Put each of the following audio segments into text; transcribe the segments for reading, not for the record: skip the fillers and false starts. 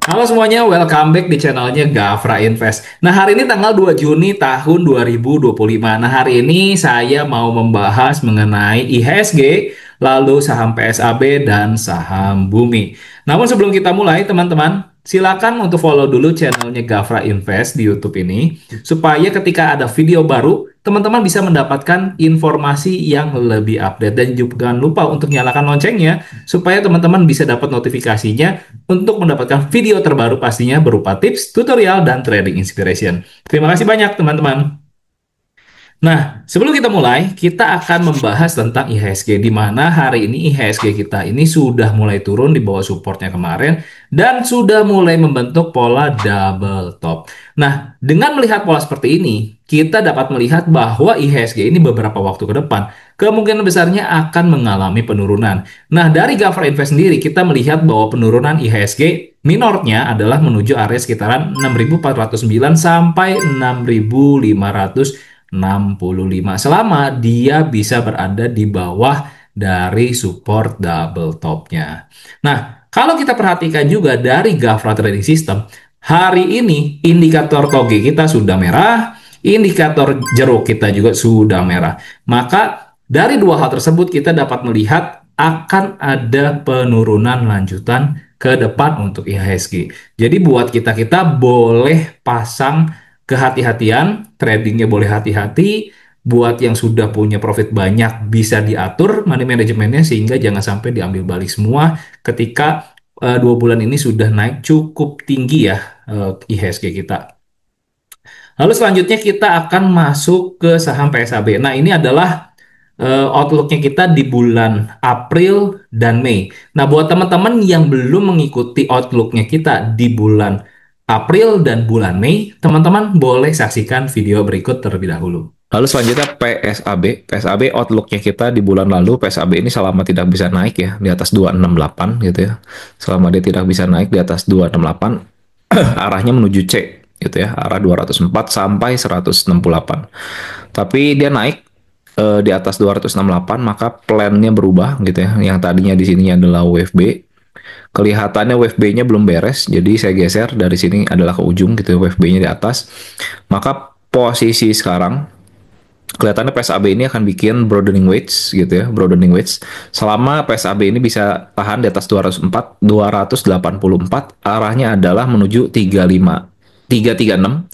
Halo semuanya, welcome back di channelnya Gafra Invest. Nah, hari ini tanggal 2 Juni tahun 2025. Nah, hari ini saya mau membahas mengenai IHSG, lalu saham PSAB, dan saham Bumi. Namun sebelum kita mulai, teman-teman, silakan untuk follow dulu channelnya Gafra Invest di YouTube ini, supaya ketika ada video baru, teman-teman bisa mendapatkan informasi yang lebih update. Dan jangan lupa untuk nyalakan loncengnya, supaya teman-teman bisa dapat notifikasinya untuk mendapatkan video terbaru pastinya berupa tips, tutorial, dan trading inspiration. Terima kasih banyak teman-teman. Nah, sebelum kita mulai, kita akan membahas tentang IHSG, di mana hari ini IHSG kita ini sudah mulai turun di bawah supportnya kemarin, dan sudah mulai membentuk pola double top. Nah, dengan melihat pola seperti ini, kita dapat melihat bahwa IHSG ini beberapa waktu ke depan, kemungkinan besarnya akan mengalami penurunan. Nah, dari Gafra Invest sendiri, kita melihat bahwa penurunan IHSG minornya adalah menuju area sekitaran 6.409 sampai 6.565 selama dia bisa berada di bawah dari support double topnya. Nah, kalau kita perhatikan juga dari Gafra Trading System, hari ini indikator toge kita sudah merah, indikator jeruk kita juga sudah merah. Maka dari dua hal tersebut kita dapat melihat akan ada penurunan lanjutan ke depan untuk IHSG. Jadi buat kita boleh pasang kehati-hatian, tradingnya boleh hati-hati. Buat yang sudah punya profit banyak bisa diatur money manajemennya sehingga jangan sampai diambil balik semua ketika 2 bulan ini sudah naik cukup tinggi ya IHSG kita. Lalu selanjutnya kita akan masuk ke saham PSAB. Nah, ini adalah outlooknya kita di bulan April dan Mei. Nah, buat teman-teman yang belum mengikuti outlooknya kita di bulan April dan bulan Mei, teman-teman boleh saksikan video berikut terlebih dahulu. Lalu selanjutnya PSAB. PSAB outlooknya kita di bulan lalu, PSAB ini selama tidak bisa naik ya di atas 268 gitu ya. Selama dia tidak bisa naik di atas 268, arahnya menuju C gitu ya, arah 204 sampai 168. Tapi dia naik di atas 268, maka plannya berubah gitu ya. Yang tadinya di sini adalah wave B. Kelihatannya wave B-nya belum beres, jadi saya geser dari sini adalah ke ujung gitu ya, wave B-nya di atas. Maka posisi sekarang kelihatannya PSAB ini akan bikin broadening wedge gitu ya, broadening wedge. Selama PSAB ini bisa tahan di atas 204, 284, arahnya adalah menuju 35, 336,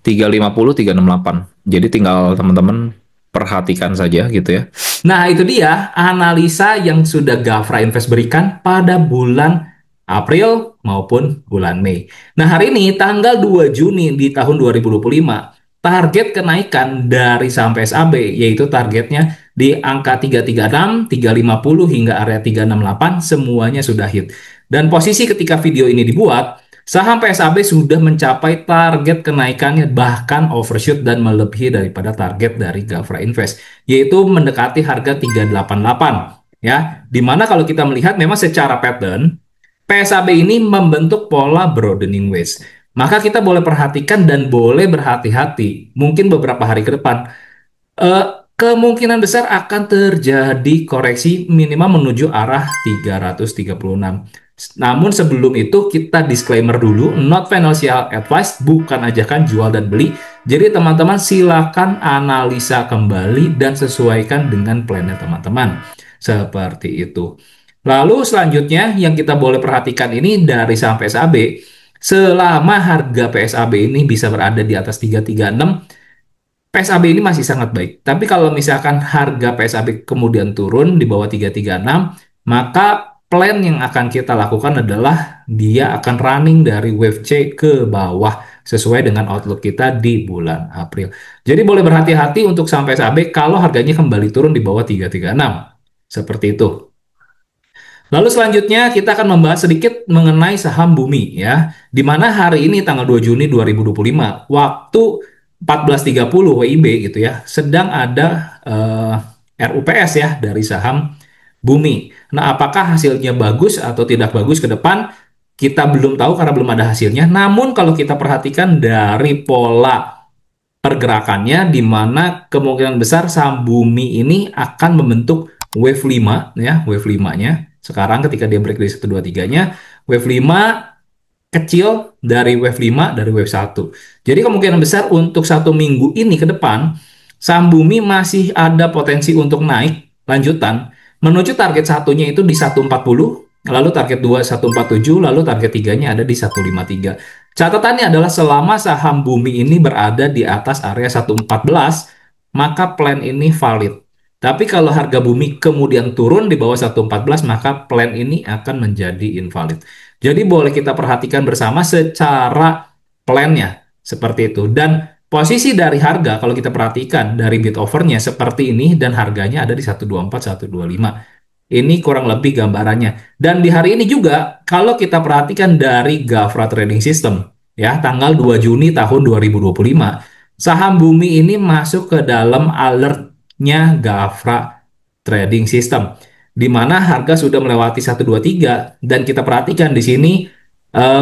350, 368. Jadi tinggal teman-teman perhatikan saja gitu ya. Nah, itu dia analisa yang sudah Gafra Invest berikan pada bulan April maupun bulan Mei. Nah, hari ini tanggal 2 Juni di tahun 2025, target kenaikan dari saham PSAB yaitu targetnya di angka 336, 350 hingga area 368 semuanya sudah hit. Dan posisi ketika video ini dibuat, saham PSAB sudah mencapai target kenaikannya bahkan overshoot dan melebihi daripada target dari Gafra Invest, yaitu mendekati harga 388 ya. Dimana kalau kita melihat memang secara pattern PSAB ini membentuk pola broadening wedge. Maka kita boleh perhatikan dan boleh berhati-hati. Mungkin beberapa hari ke depan eh, kemungkinan besar akan terjadi koreksi minimal menuju arah 336. Namun sebelum itu kita disclaimer dulu, not financial advice, bukan ajakan jual dan beli. Jadi teman-teman silakan analisa kembali dan sesuaikan dengan plannya teman-teman. Seperti itu. Lalu selanjutnya yang kita boleh perhatikan ini dari saham PSAB, selama harga PSAB ini bisa berada di atas 336, PSAB ini masih sangat baik. Tapi kalau misalkan harga PSAB kemudian turun di bawah 336, maka plan yang akan kita lakukan adalah dia akan running dari wave C ke bawah sesuai dengan outlook kita di bulan April. Jadi boleh berhati-hati untuk sampai PSAB kalau harganya kembali turun di bawah 336. Seperti itu. Lalu selanjutnya kita akan membahas sedikit mengenai saham Bumi ya. Di mana hari ini tanggal 2 Juni 2025 waktu 14.30 WIB gitu ya, sedang ada RUPS ya dari saham Bumi. Nah, apakah hasilnya bagus atau tidak bagus ke depan? Kita belum tahu karena belum ada hasilnya. Namun kalau kita perhatikan dari pola pergerakannya, di mana kemungkinan besar saham Bumi ini akan membentuk wave 5 ya, wave 5-nya. Sekarang ketika dia break dari 123-nya, wave 5 kecil dari wave 5 dari wave 1. Jadi kemungkinan besar untuk 1 minggu ini ke depan, saham bumi masih ada potensi untuk naik lanjutan menuju target satunya itu di 140, lalu target 2 147, lalu target tiganya ada di 153. Catatannya adalah selama saham bumi ini berada di atas area 114, maka plan ini valid. Tapi kalau harga bumi kemudian turun di bawah 114, maka plan ini akan menjadi invalid. Jadi boleh kita perhatikan bersama secara plannya seperti itu. Dan posisi dari harga kalau kita perhatikan dari bid overnya seperti ini dan harganya ada di 124, 125. Ini kurang lebih gambarannya. Dan di hari ini juga, kalau kita perhatikan dari Gafra Trading System, ya, tanggal 2 Juni tahun 2025, saham bumi ini masuk ke dalam alertnya Gafra Trading System, di mana harga sudah melewati 123, dan kita perhatikan di sini,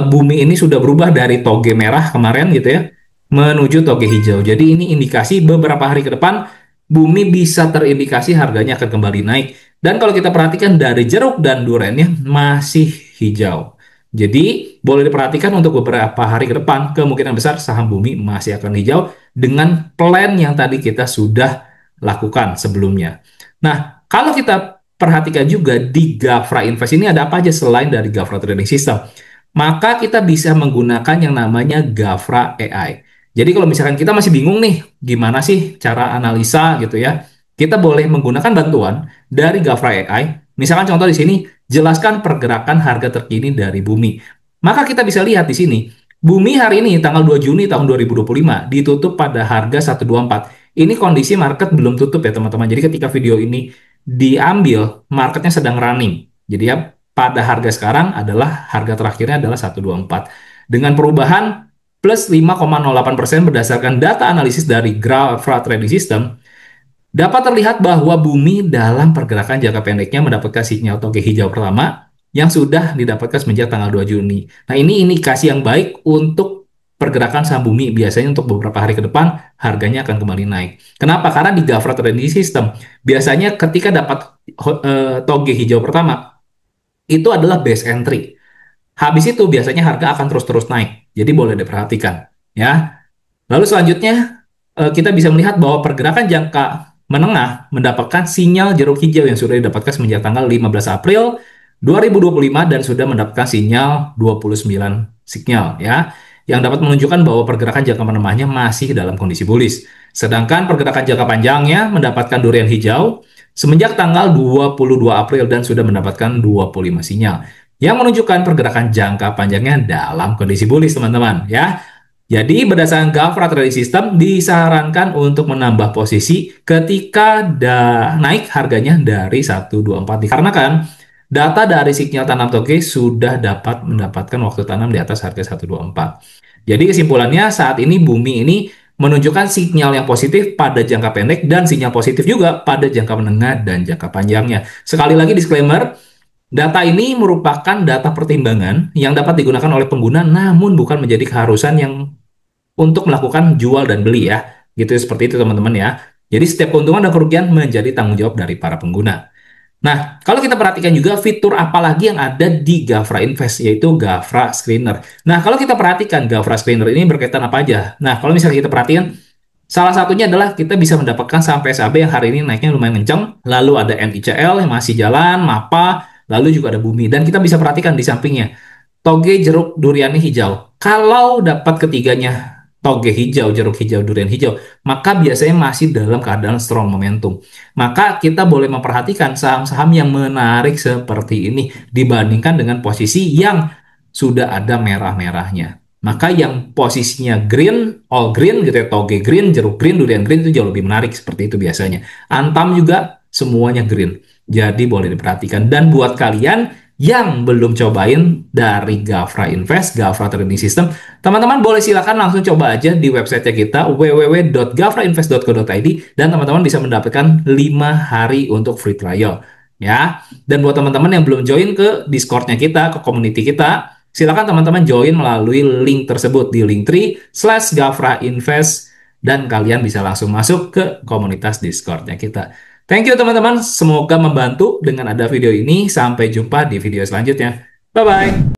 bumi ini sudah berubah dari toge merah kemarin gitu ya, menuju toge hijau. Jadi ini indikasi beberapa hari ke depan, bumi bisa terindikasi harganya akan kembali naik. Dan kalau kita perhatikan dari jeruk dan durennya masih hijau. Jadi boleh diperhatikan untuk beberapa hari ke depan kemungkinan besar saham bumi masih akan hijau dengan plan yang tadi kita sudah lakukan sebelumnya. Nah, kalau kita perhatikan juga di Gafra Invest ini ada apa aja selain dari Gafra Trading System, maka kita bisa menggunakan yang namanya Gafra AI. Jadi kalau misalkan kita masih bingung nih, gimana sih cara analisa gitu ya, kita boleh menggunakan bantuan dari Gafra AI. Misalkan contoh di sini, jelaskan pergerakan harga terkini dari bumi. Maka kita bisa lihat di sini, bumi hari ini tanggal 2 Juni tahun 2025 ditutup pada harga 124. Ini kondisi market belum tutup ya teman-teman. Jadi ketika video ini diambil, marketnya sedang running. Jadi ya pada harga sekarang adalah harga terakhirnya adalah 124. Dengan perubahan plus 5,08% berdasarkan data analisis dari Gafra Trading System, dapat terlihat bahwa bumi dalam pergerakan jangka pendeknya mendapatkan sinyal toge hijau pertama yang sudah didapatkan semenjak tanggal 2 Juni. Nah, ini indikasi yang baik untuk pergerakan saham bumi. Biasanya untuk beberapa hari ke depan harganya akan kembali naik. Kenapa? Karena di Gafra Trading System biasanya ketika dapat toge hijau pertama itu adalah base entry. Habis itu biasanya harga akan terus-terus naik. Jadi boleh diperhatikan ya. Lalu selanjutnya kita bisa melihat bahwa pergerakan jangka menengah mendapatkan sinyal jeruk hijau yang sudah didapatkan semenjak tanggal 15 April 2025 dan sudah mendapatkan sinyal 29 sinyal ya, yang dapat menunjukkan bahwa pergerakan jangka menengahnya masih dalam kondisi bullish. Sedangkan pergerakan jangka panjangnya mendapatkan durian hijau semenjak tanggal 22 April dan sudah mendapatkan 25 sinyal yang menunjukkan pergerakan jangka panjangnya dalam kondisi bullish teman-teman ya. Jadi berdasarkan Gafra Trading System disarankan untuk menambah posisi ketika naik harganya dari 124 dikarenakan data dari sinyal tanam toge sudah dapat mendapatkan waktu tanam di atas harga 124. Jadi kesimpulannya saat ini bumi ini menunjukkan sinyal yang positif pada jangka pendek dan sinyal positif juga pada jangka menengah dan jangka panjangnya. Sekali lagi disclaimer, data ini merupakan data pertimbangan yang dapat digunakan oleh pengguna namun bukan menjadi keharusan yang untuk melakukan jual dan beli ya. Gitu seperti itu teman-teman ya. Jadi setiap keuntungan dan kerugian menjadi tanggung jawab dari para pengguna. Nah, kalau kita perhatikan juga fitur apa lagi yang ada di Gafra Invest, yaitu Gafra Screener. Nah, kalau kita perhatikan Gafra Screener ini berkaitan apa aja? Nah, kalau misalnya kita perhatikan, salah satunya adalah kita bisa mendapatkan saham PSAB yang hari ini naiknya lumayan kencang, lalu ada NICL yang masih jalan, MAPA, lalu juga ada Bumi. Dan kita bisa perhatikan di sampingnya, toge, jeruk, duriannya hijau. Kalau dapat ketiganya, toge hijau, jeruk hijau, durian hijau, maka biasanya masih dalam keadaan strong momentum. Maka kita boleh memperhatikan saham-saham yang menarik seperti ini dibandingkan dengan posisi yang sudah ada merah-merahnya. Maka yang posisinya green, all green gitu ya, toge green, jeruk green, durian green itu jauh lebih menarik seperti itu biasanya. Antam juga semuanya green. Jadi boleh diperhatikan. Dan buat kalian yang belum cobain dari Gafra Invest, Gafra Trading System, teman-teman boleh silakan langsung coba aja di website kita www.gafrainvest.co.id dan teman-teman bisa mendapatkan 5 hari untuk free trial ya. Dan buat teman-teman yang belum join ke Discord-nya kita, ke community kita, silakan teman-teman join melalui link tersebut di linktree/gafrainvest dan kalian bisa langsung masuk ke komunitas Discord-nya kita. Thank you teman-teman, semoga membantu dengan ada video ini. Sampai jumpa di video selanjutnya. Bye-bye.